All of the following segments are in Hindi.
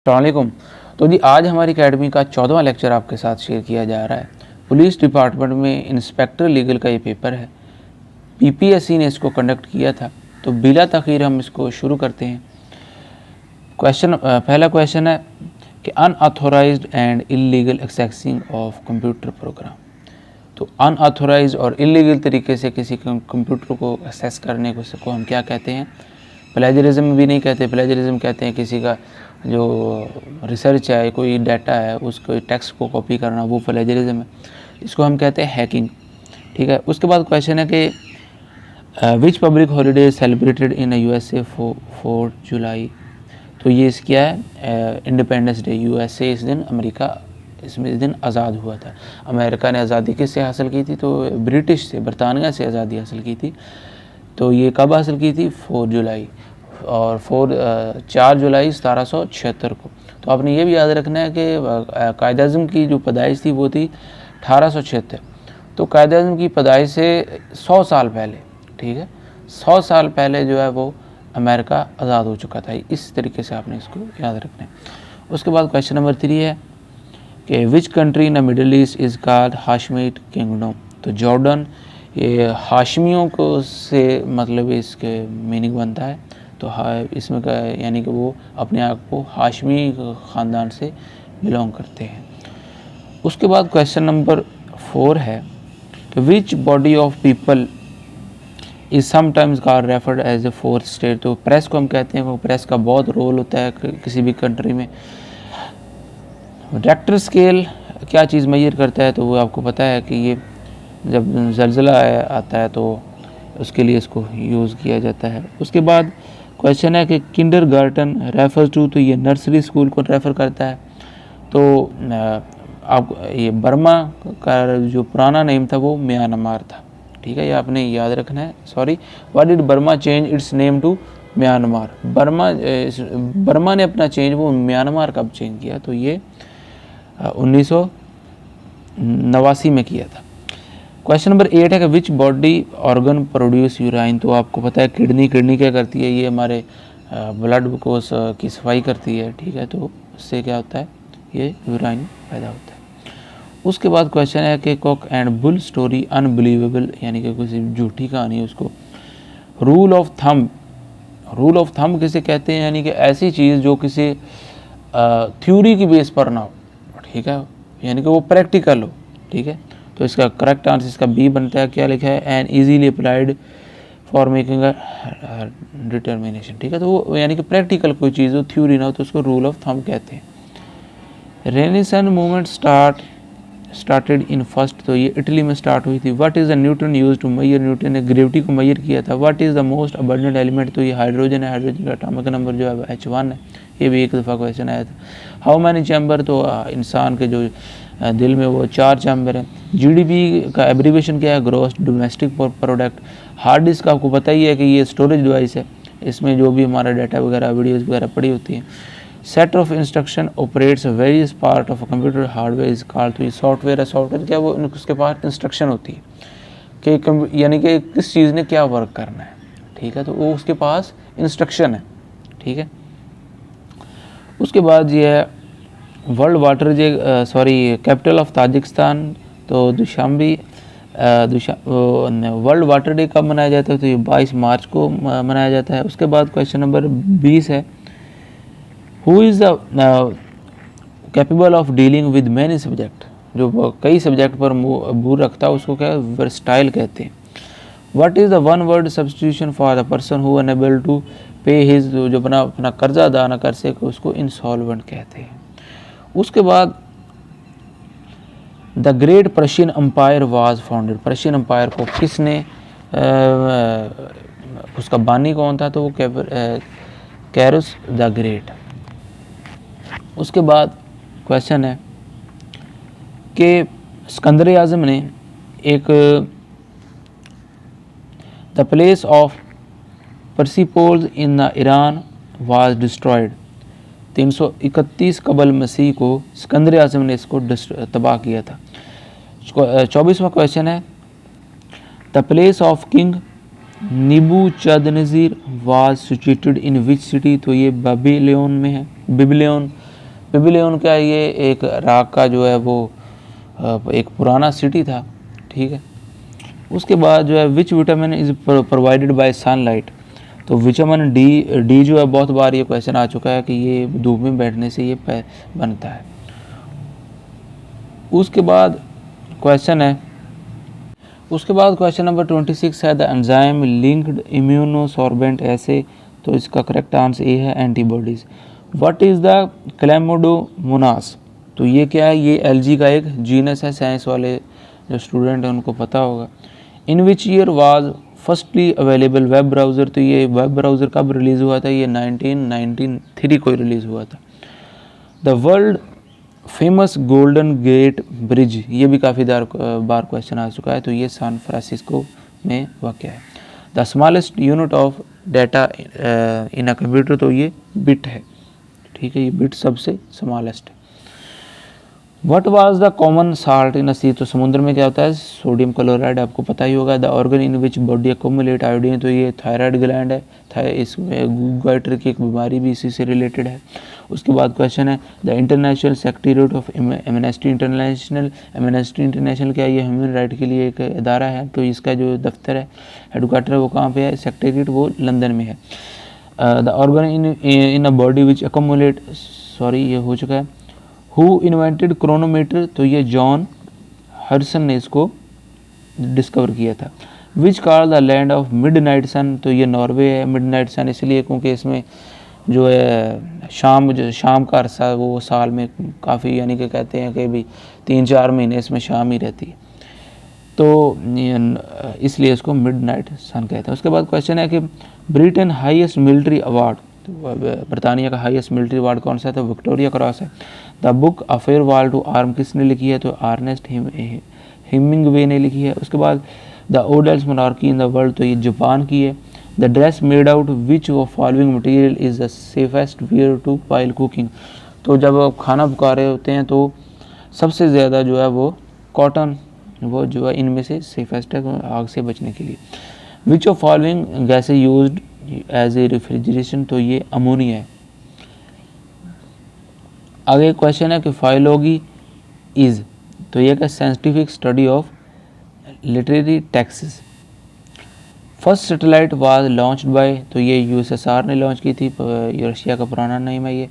अस्सलामुअलैकुम। तो जी आज हमारी अकेडमी का 14वां लेक्चर आपके साथ शेयर किया जा रहा है। पुलिस डिपार्टमेंट में इंस्पेक्टर लीगल का ये पेपर है। पीपीएससी ने इसको कंडक्ट किया था। तो बिला तखीर हम इसको शुरू करते हैं। पहला क्वेश्चन है कि unauthorised and illegal accessing of computer program. तो अनऑथोराइज्ड और इलीगल तरीके से किसी कंप्यूटर को एक्सेस करने को हम क्या कहते हैं? प्लेजरिज्म भी नहीं कहते। प्लेजरिज्म कहते हैं किसी का जो रिसर्च है, कोई डाटा है, उसको टेक्स्ट को कॉपी करना, वो प्लेजरिज्म है। इसको हम कहते हैं हैकिंग। ठीक है। उसके बाद क्वेश्चन है कि which public holiday celebrated in USA 4 July. तो ये इस क्या है? Independence day. यूएसए इस दिन, अमेरिका इसमें इस दिन आज़ाद हुआ था। अमेरिका ने आज़ादी किससे हासिल की थी? तो ब्रिटिश से, बरतानिया से आज़ादी हासिल की थी। तो ये कब हासिल की थी? 4 जुलाई। और 4 जुलाई 1776 को। तो आपने ये भी याद रखना है कि कायद-ए-आज़म की जो पैदाइश थी वो थी 1876। तो कायद-ए-आज़म की पैदाइश से 100 साल पहले, ठीक है, 100 साल पहले जो है वो अमेरिका आज़ाद हो चुका था। इस तरीके से आपने इसको याद रखना है। उसके बाद क्वेश्चन नंबर 3 है कि which country in the Middle East is called Hashemite kingdom. तो जॉर्डन, ये हाशमियों को से मतलब इसके मीनिंग बनता है। तो इसमें का यानी कि वो अपने आप को हाशमी ख़ानदान से बिलोंग करते हैं। उसके बाद क्वेश्चन नंबर 4 है कि which body of people is sometimes called referred as a fourth state. तो प्रेस को हम कहते हैं, वो प्रेस का बहुत रोल होता है किसी भी कंट्री में। रेक्टर स्केल क्या चीज़ मेजर करता है? तो वो आपको पता है कि ये जब ज़लज़ला आता है तो उसके लिए इसको यूज़ किया जाता है। उसके बाद क्वेश्चन है कि किंडरगार्टन रेफर्स टू। तो ये नर्सरी स्कूल को रेफ़र करता है। तो आप ये बर्मा का जो पुराना नेम था वो म्यांमार था। ठीक है, ये आपने याद रखना है। Sorry, what did Burma change its name to Myanmar. Burma ने अपना चेंज वो म्यांमार कब चेंज किया? तो ये 1989 में किया था। क्वेश्चन नंबर 8 है कि which body organ produce urine. तो आपको पता है किडनी क्या करती है? ये हमारे ब्लड को की सफाई करती है। ठीक है, तो उससे क्या होता है? ये यूराइन पैदा होता है। उसके बाद क्वेश्चन है कि cock and bull story unbelievable, यानी कि किसी झूठी कहानी है उसको। रूल ऑफ थंब किसे कहते हैं? यानी कि ऐसी चीज़ जो किसी थ्योरी की बेस पर ना हो। ठीक है, यानी कि वो प्रैक्टिकल हो। ठीक है, तो इसका करेक्ट आंसर इसका बी बनता है। क्या लिखा है? And easily applied for making a determination. ठीक है, तो वो यानी कि प्रैक्टिकल कोई चीज़ हो, थ्योरी ना हो, तो उसको रूल ऑफ थंब कहते हैं। Renaissance movement started in first. तो ये इटली में स्टार्ट हुई थी। What is the Newton use to measure. Newton ने ग्रेविटी को मेजर किया था। What is the most abundant element. तो ये हाइड्रोजन है। हाइड्रोजन का एटॉमिक नंबर जो है H1 है। ये भी एक दफ़ा क्वेश्चन आया था। How many chamber. तो इंसान के जो दिल में वो 4 चैम्बर हैं। जीडीपी का एब्रीविएशन क्या है? Gross domestic product. Hard disk आपको पता ही है कि ये स्टोरेज डिवाइस है, इसमें जो भी हमारा डाटा वगैरह, वीडियोज़ वगैरह पड़ी होती हैं। Set of instruction operates various part of computer hardware is called. तो ये सॉफ्टवेयर है। सॉफ्टवेयर क्या, वो उसके पास इंस्ट्रक्शन होती है कि यानी कि किस चीज़ ने क्या वर्क करना है। ठीक है, तो वो उसके पास इंस्ट्रक्शन है। ठीक है, उसके बाद ये है world water capital of Tajikistan. तो दुशांबे। वर्ल्ड वाटर डे कब मनाया जाता है? तो ये 22 मार्च को मनाया जाता है। उसके बाद क्वेश्चन नंबर 20 है who is the capable of dealing with many subject. जो कई सब्जेक्ट पर मुँह रखता है उसको क्या वर्सटाइल कहते हैं। What is the one word substitution for the person who unable to pay his. जो अपना कर्जा अदा ना कर सके उसको इंसॉल्वेंट कहते हैं। उसके बाद the great Persian empire was founded. Persian empire को किसने उसका बानी कौन था? तो वो कैरस द ग्रेट। उसके बाद क्वेश्चन है कि सिकंदर आज़म ने एक the place of Persepolis in the Iran was destroyed. 331 कबल मसीह को सिकंदर आज़म ने इसको तबाह किया था। 24वां क्वेश्चन है the place of king Nebuchadnezzar was situated in which city. तो ये बाबिलोन में है। बाबिलोन बेबीलोन क्या है, ये एक इराक का जो है वो एक पुराना सिटी था, ठीक है। उसके बाद जो है which vitamin is provided by sunlight, तो विटामिन डी जो है बहुत बार ये क्वेश्चन आ चुका है कि ये धूप में बैठने से ये बनता है। उसके बाद क्वेश्चन नंबर 26 है द एंजाइम लिंक्ड इम्यूनोसॉर्बेंट ऐसे, तो इसका करेक्ट आंसर ए है एंटीबॉडीज। व्हाट इज़ द क्लैमोडोमोनास, तो ये क्या है, ये एलजी का एक जीनस है, साइंस वाले जो स्टूडेंट हैं उनको पता होगा। In which year was firstly available web browser, तो ये वेब ब्राउज़र कब रिलीज़ हुआ था, ये 1993 को रिलीज़ हुआ था। The world famous Golden Gate Bridge, ये भी काफ़ी बार क्वेश्चन आ चुका है, तो ये सैन फ्रांसिस्को में वाक़ है। The smallest unit of data in a computer, तो ये बिट है, ठीक है, ये बिट सबसे स्मॉलेस्ट है। What was the common salt in a sea, तो समुद्र में क्या होता है, सोडियम क्लोराइड, आपको पता ही होगा। The organ in which body accumulate iodine, तो ये थायराइड ग्लैंड है, इसमें गाइटर की एक बीमारी भी इसी से रिलेटेड है। उसके बाद क्वेश्चन है the international secretariat of amnesty international, amnesty international क्या है, ये ह्यूमन राइट के लिए एक इदारा है, तो इसका जो दफ्तर है, हेडक्वार्टर है, वो कहाँ पे है, सेक्रेटेरिएट वो लंदन में है। The organ in a body which accumulate, sorry ये हो चुका है। हु इन्वेंटेड क्रोनोमीटर, तो ये जॉन हर्सन ने इसको डिस्कवर किया था। Which called the land of midnight sun, तो ये नॉर्वे है। मिडनाइट सन इसलिए क्योंकि इसमें जो है शाम का अरसा वो साल में काफ़ी, यानी कि कहते हैं कि भी 3-4 महीने इसमें शाम ही रहती है, तो इसलिए इसको मिडनाइट सन कहते हैं। उसके बाद क्वेश्चन है कि ब्रिटेन हाईएस्ट मिलिट्री अवार्ड, तो बरतानिया का हाईएस्ट मिलिट्री अवार्ड कौन सा है, तो विक्टोरिया क्रॉस है। The book a farewell to arm किसने लिखी है, तो अर्नेस्ट हेमिंगवे ने लिखी है। उसके बाद the oldest monarchy in the world, तो ये जापान की है। The dress made out which of following material is the safest wear to while cooking, तो जब आप खाना पका रहे होते हैं तो सबसे ज़्यादा जो है वो कॉटन, वो जो है इनमें से सेफेस्ट है आग से बचने के लिए। Which of following gases used as a refrigeration, तो ये अमोनिया है। आगे क्वेश्चन है कि फाइलोगी इज, तो ये क्या, scientific study of literary texts. First satellite was launched by, तो ये यूएसएसआर ने लॉन्च की थी, ये रशिया का पुराना नेम है ये।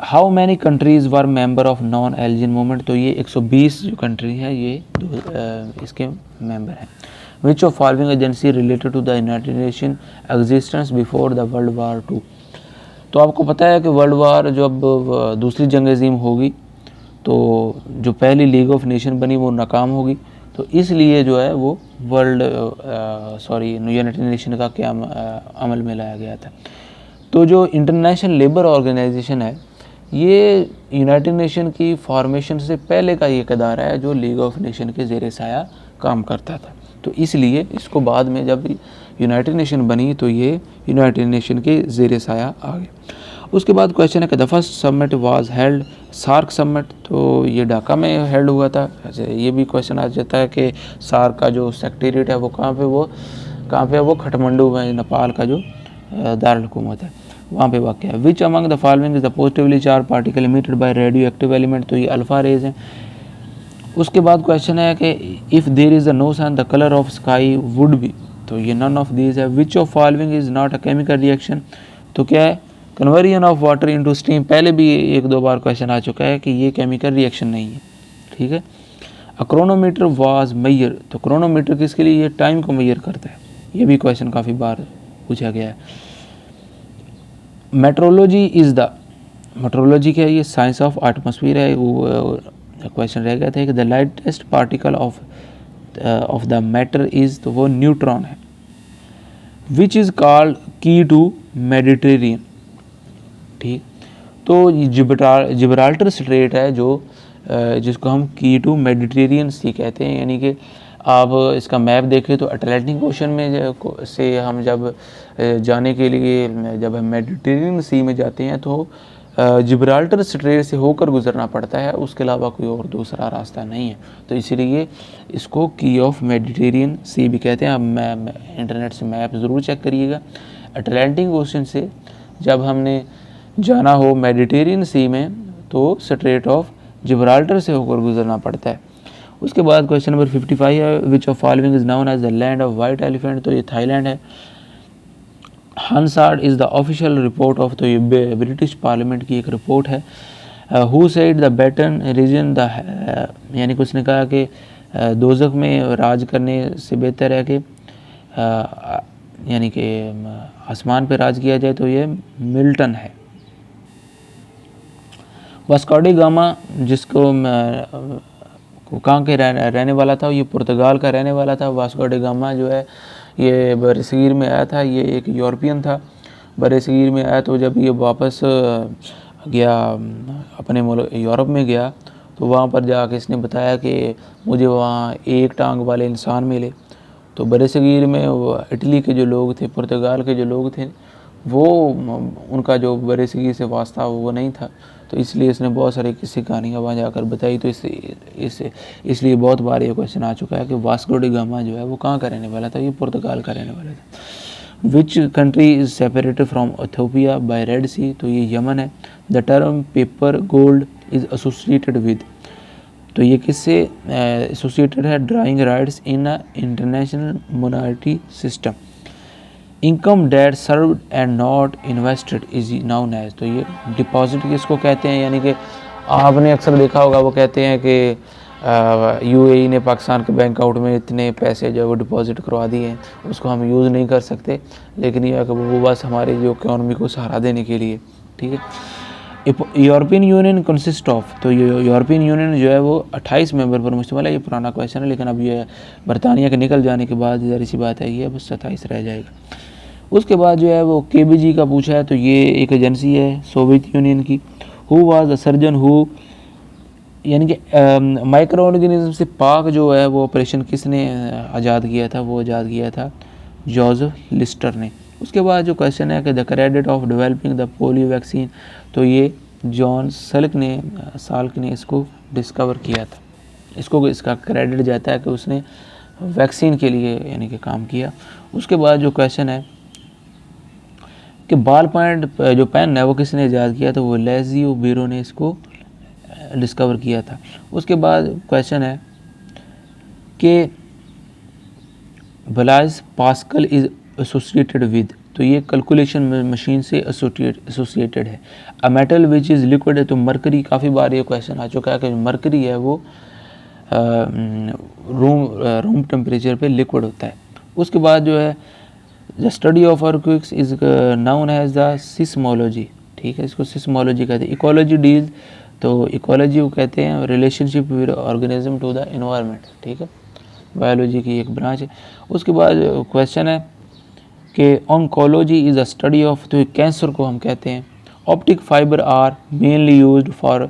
How many countries were member of non aligned movement, तो ये 120 जो कंट्री है ये इसके मेंबर हैं। Which of following agency related to the United Nation existence before the World War 2, तो आपको पता है कि वर्ल्ड वार जब दूसरी जंग अज़ीम होगी तो जो पहली लीग ऑफ नेशन बनी वो नाकाम होगी, तो इसलिए जो है वो यूनाइटेड नेशन का क्या अमल में लाया गया था। तो जो इंटरनेशनल लेबर ऑर्गेनाइजेशन है ये यूनाइटेड नेशन की फॉर्मेशन से पहले का एक अदारा है जो लीग ऑफ नेशन के ज़ेर साया काम करता था, तो इसलिए इसको बाद में जब यूनाइटेड नेशन बनी तो ये यूनाइटेड नेशन के ज़ेर साया आ गए। उसके बाद क्वेश्चन है कि the first summit was held, SAARC summit, तो ये ढाका में हेल्ड हुआ था। ये भी क्वेश्चन आ जाता है कि सार्क का जो सेक्रेटेरिएट है वो कहाँ पे है, वो काठमांडू में, नेपाल का जो दारुल हुकूमत है वहाँ पे वाक़ है। Which among the following is the positively charge particle emitted by radioactive element, तो ये अल्फा रेज हैं। उसके बाद क्वेश्चन है कि if there is a no sun the colour of sky would be, तो ये नन ऑफ दीज है। Which of following is not a chemical reaction, तो क्या है, conversion of water into steam, पहले भी 1-2 बार क्वेश्चन आ चुका है कि ये केमिकल रिएक्शन नहीं है, ठीक है। अ क्रोनोमीटर वाज मेजर, तो क्रोनोमीटर किसके लिए, ये टाइम को मेजर करता है, ये भी क्वेश्चन काफ़ी बार पूछा गया है। मेट्रोलॉजी इज़ द, मेट्रोलॉजी क्या है, ये साइंस ऑफ एटमॉस्फेयर है। वो क्वेश्चन रह गया था कि the lightest particle of the matter is, तो वो न्यूट्रॉन है। विच इज़ कॉल्ड की टू मेडिटेरियन, ठीक, तो जिब्राल्टर स्ट्रेट है जो जिसको हम की टू मेडिटेरियन सी कहते हैं, यानी कि आप इसका मैप देखें तो अटलांटिक ओशन में से हम जब जाने के लिए जब हम मेडिटेरियन सी में जाते हैं तो जिब्राल्टर स्ट्रेट से होकर गुजरना पड़ता है, उसके अलावा कोई और दूसरा रास्ता नहीं है, तो इसीलिए इसको की ऑफ मेडिटेरियन सी भी कहते हैं। आप इंटरनेट से मैप ज़रूर चेक करिएगा। अटलांटिक ओशन से जब हमने जाना हो मेडिटेरियन सी में तो स्ट्रेट ऑफ जिब्राल्टर से होकर गुजरना पड़ता है। उसके बाद क्वेश्चन नंबर 55 है, which of following is known as the land of white elephant, तो ये थाईलैंड है। Hansard is the official report of, तो ये ब्रिटिश पार्लियामेंट की एक रिपोर्ट है। Who said the baton reason the, यानी कि उसने कहा कि दोजख में राज करने से बेहतर है कि यानी कि आसमान पे राज किया जाए, तो ये मिल्टन है। वास्को डी गामा जिसको कहाँ के रहने वाला था, ये पुर्तगाल का रहने वाला था। वास्को डी गामा जो है ये बरसगीर में आया था, ये एक यूरोपियन था। बरसगीर में आया तो जब ये वापस गया अपने यूरोप में गया तो वहाँ पर जाके इसने बताया कि मुझे वहाँ एक टांग वाले इंसान मिले। तो बरसगीर में इटली के जो लोग थे, पुर्तगाल के जो लोग थे, वो उनका जो बरसगीर से वास्ता वो नहीं था, तो इसलिए इसने बहुत सारी किस्से कहानियाँ वहाँ जाकर बताई। तो इसलिए बहुत बार ये क्वेश्चन आ चुका है कि वास्को डी गामा जो है वो कहाँ का रहने वाला था, ये पुर्तगाल का रहने वाला था। Which country is separated from Ethiopia by Red Sea, तो ये यमन है। The term paper gold is associated with, तो ये किससे एसोसिएटेड है, drawing rights in a international monetary system. Income debt served and not invested is known as, तो ये डिपॉजिट किसको कहते हैं, यानी कि आपने अक्सर देखा होगा वो कहते हैं कि यूएई ने पाकिस्तान के बैंक अकाउंट में इतने पैसे जो है वो डिपॉजिट करवा दिए हैं, उसको हम यूज़ नहीं कर सकते, लेकिन यह कि वो बस हमारी जो इकॉनमी को सहारा देने के लिए, ठीक है। यूरोपियन यूनियन कंसिस्ट ऑफ, तो ये यूरोपियन यूनियन जो है वो 28 मेंबर पर मुश्तमिल है। ये पुराना क्वेश्चन है, लेकिन अब ये बरतानिया के निकल जाने के बाद ज़ाहिर सी बात है ये अब 27 रह जाएगा। उसके बाद जो है वो केबीजी का पूछा है, तो ये एक एजेंसी है सोवियत यूनियन की। Who was the surgeon who, यानी कि माइक्रो ऑर्गेनिज्म से पाक जो है वो ऑपरेशन किसने आज़ाद किया था, वो आज़ाद किया था जोसेफ लिस्टर ने। उसके बाद जो क्वेश्चन है कि the credit of developing the polio vaccine, तो ये जॉन साल्क ने इसको डिस्कवर किया था। इसका क्रेडिट जाता है कि उसने वैक्सीन के लिए यानी कि काम किया। उसके बाद जो क्वेश्चन है कि बॉल पॉइंट जो पेन है वो किसने ईजाद किया, तो वो लेजियो बीरो ने इसको डिस्कवर किया था। उसके बाद क्वेश्चन है कि ब्लाइज पास्कल इज एसोसिएटेड विद, तो ये कैलकुलेशन मशीन से एसोसिएटेड है। A metal which is liquid है, तो मरकरी, काफ़ी बार ये क्वेश्चन आ चुका है कि मरकरी है वो रूम टेम्परेचर पे लिक्विड होता है। उसके बाद जो है the study of earthquakes is known as the seismology, ठीक है, इसको सिस्मोलॉजी कहते हैं। इकोलॉजी डील, तो इकोलॉजी को कहते हैं relationship with organism to the environment, ठीक है, बायोलॉजी की एक ब्रांच है। उसके बाद क्वेश्चन है कि oncology is a study of, तो कैंसर को हम कहते हैं। Optic fibre are mainly used for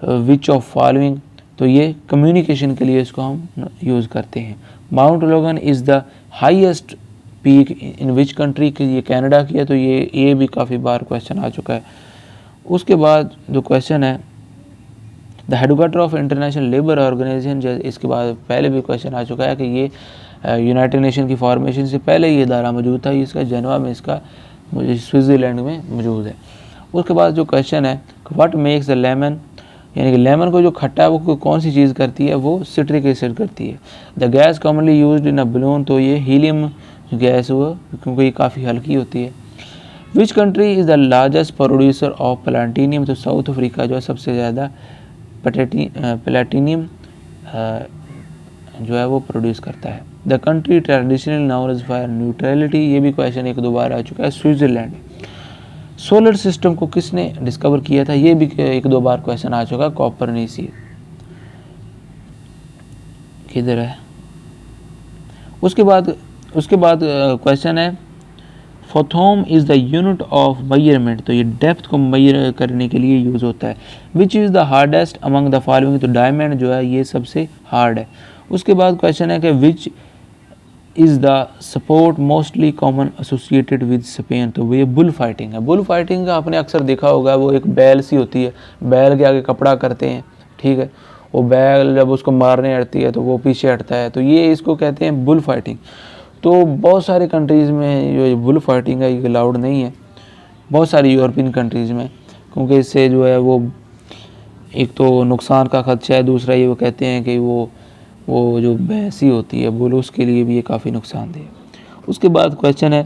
which of following, तो ये कम्युनिकेशन के लिए इसको हम यूज़ करते हैं। माउंट लोगन is the highest peak in which country, कि ये कनाडा की है, तो ये भी काफ़ी बार क्वेश्चन आ चुका है। उसके बाद जो क्वेश्चन है the headquarter of international labour organisation, इसके बाद पहले भी क्वेश्चन आ चुका है कि ये यूनाइटेड नेशन की फॉर्मेशन से पहले ये इदारा मौजूद था, इसका जेनेवा में, इसका स्विट्ज़रलैंड में मौजूद है। उसके बाद जो क्वेश्चन है व्हाट मेक्स द लेमन, यानी कि लेमन को जो खट्टा है वो कौन सी चीज़ करती है, वो सिट्रिक एसिड करती है। The gas commonly used in a balloon, तो ये हीलियम गैस हुआ, क्योंकि ये काफ़ी हल्की होती है। विच country is the largest producer of platinum, तो साउथ अफ्रीका जो है सबसे ज़्यादा प्लैटिनियम जो है वो प्रोड्यूस करता है। The country traditional known as for neutrality, ये भी क्वेश्चन एक दो बार आ चुका है, स्विट्ज़रलैंड। सोलर सिस्टम को किसने डिस्कवर किया था, ये भी एक दो बार क्वेश्चन आ चुका है, कॉपरनिकस किधर है। उसके बाद क्वेश्चन है fathom is the unit of measurement, तो ये डेप्थ को मेजर करने के लिए यूज़ होता है। Which is the hardest among the following, तो डायमंड जो है ये सबसे हार्ड है। उसके बाद क्वेश्चन है कि which is the sport mostly common associated with Spain, तो ये बुल फाइटिंग है। बुल फाइटिंग का आपने अक्सर देखा होगा, वो एक बैल सी होती है, बैल के आगे कपड़ा करते हैं, ठीक है, वो बैल जब उसको मारने हटती है तो वो पीछे हटता है, तो ये इसको कहते हैं बुल फाइटिंग। तो बहुत सारे कंट्रीज़ में जो बुल फाइटिंग है ये अलाउड नहीं है, बहुत सारी यूरोपियन कंट्रीज़ में, क्योंकि इससे जो है वो एक तो नुकसान का खदशा है, दूसरा ये वो कहते हैं कि वो जो भैंसी होती है बोलो उसके लिए भी ये काफ़ी नुकसानदेह है। उसके बाद क्वेश्चन है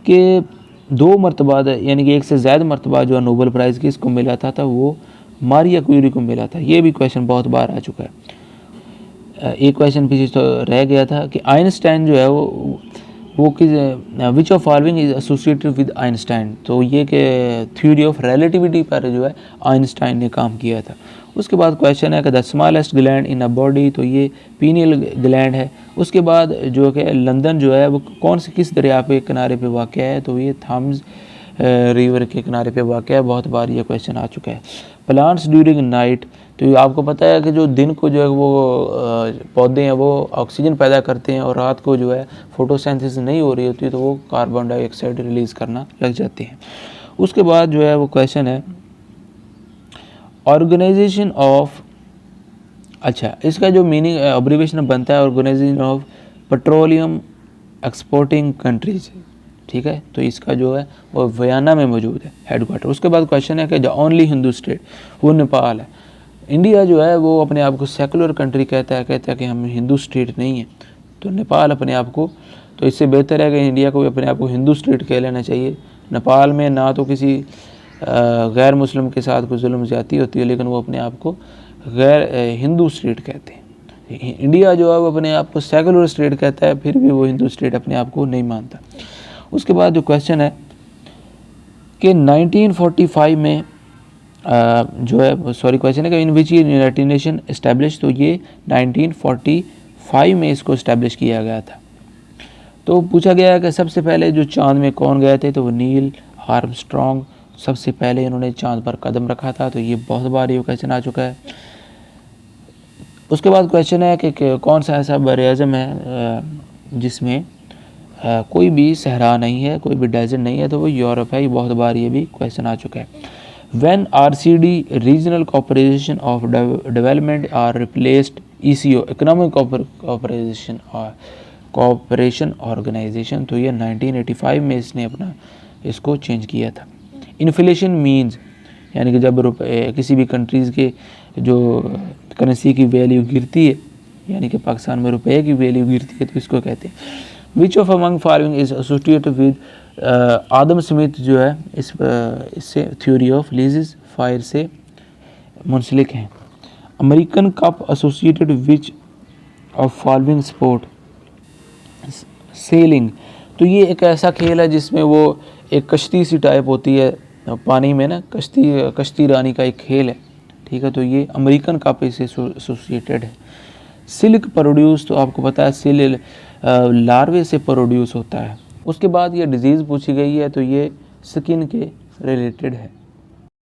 कि 2 मरतबा यानी कि 1 से ज़्यादा मरतबा जो नोबेल प्राइज़ किसको मिला था वो मारिया क्यूरी को मिला था। ये भी क्वेश्चन बहुत बार आ चुका है। एक क्वेश्चन पीछे तो रह गया था कि आइंस्टाइन जो है वो किस विच of following is associated with Einstein, तो ये कि थ्योरी ऑफ रिलेटिविटी पर जो है आइंस्टाइन ने काम किया था। उसके बाद क्वेश्चन है कि the smallest gland in a body, तो ये पीनियल ग्लैंड है। उसके बाद जो कि लंदन जो है वो किस दरिया पे किनारे पे वाक़ है, तो ये थम्स रिवर के किनारे पे वाक़ है। बहुत बार ये क्वेश्चन आ चुका है। प्लांट्स ड्यूरिंग नाइट, तो ये आपको पता है कि जो दिन को जो है वो पौधे हैं वो ऑक्सीजन पैदा करते हैं और रात को जो है फोटोसिंथेसिस नहीं हो रही होती तो वो कार्बन डाइऑक्साइड रिलीज़ करना लग जाते हैं। उसके बाद जो है वो क्वेश्चन है ऑर्गेनाइजेशन ऑफ, अच्छा इसका जो मीनिंग अब्रीविएशन बनता है organisation of petroleum exporting countries, ठीक है, तो इसका जो है वो वियना में मौजूद है हेडक्वार्टर। उसके बाद क्वेश्चन है कि द ओनली हिंदू स्टेट, वो नेपाल है। इंडिया जो है वो अपने आप को सेकुलर कंट्री कहता है कि हम हिंदू स्टेट नहीं है, तो नेपाल अपने आप को, तो इससे बेहतर है कि इंडिया को भी अपने आप को हिंदू स्टेट कह लेना चाहिए। नेपाल में ना तो किसी गैर मुस्लिम के साथ कोई जुल्म ज़्यादती होती है, लेकिन वो अपने आप को गैर हिंदू स्टेट कहते हैं। इंडिया जो है वो अपने आप को सेकुलर स्टेट कहता है, फिर भी वो हिंदू स्टेट अपने आप को नहीं मानता। उसके बाद जो क्वेश्चन है कि 1945 में जो है सॉरी क्वेश्चन है कि इन विच यूनाइटेड नेशन इस्टेब्लिश, तो ये 1945 में इसको इस्टेब्लिश किया गया था। तो पूछा गया है कि सबसे पहले जो चांद में कौन गए थे, तो वो नील आर्मस्ट्रॉन्ग सबसे पहले इन्होंने चांद पर कदम रखा था। तो ये बहुत बार ये क्वेश्चन आ चुका है। उसके बाद क्वेश्चन है कि कौन सा ऐसा बर-ए-आज़म है जिसमें कोई भी सहरा नहीं है, कोई भी डेजर्ट नहीं है, तो वो यूरोप है। ये बहुत बार ये भी क्वेश्चन आ चुका है। When RCD regional cooperation of development are replaced ECO economic cooperation organisation, तो ये 1985 में इसने अपना इसको चेंज किया था। इन्फ्लेशन मीन्स यानी कि जब रुपये किसी भी कंट्रीज़ के जो करेंसी की वैल्यू गिरती है, यानी कि पाकिस्तान में रुपये की वैल्यू गिरती है, तो इसको कहते हैं। Which of among following is associated with, Adam Smith जो है इससे थ्योरी ऑफ लीजेस फायर से मुंसलिक हैं। American cup associated which of following sport, selling, तो ये एक ऐसा खेल है जिसमें वो एक कश्ती सी टाइप होती है पानी में ना, कश्ती रानी का एक खेल है, ठीक है, तो ये अमेरिकन कप इससे एसोसिएटेड है। सिल्क प्रोड्यूस, तो आपको पता है सिल्क लार्वे से प्रोड्यूस होता है। उसके बाद ये डिजीज़ पूछी गई है, तो ये स्किन के रिलेटेड है।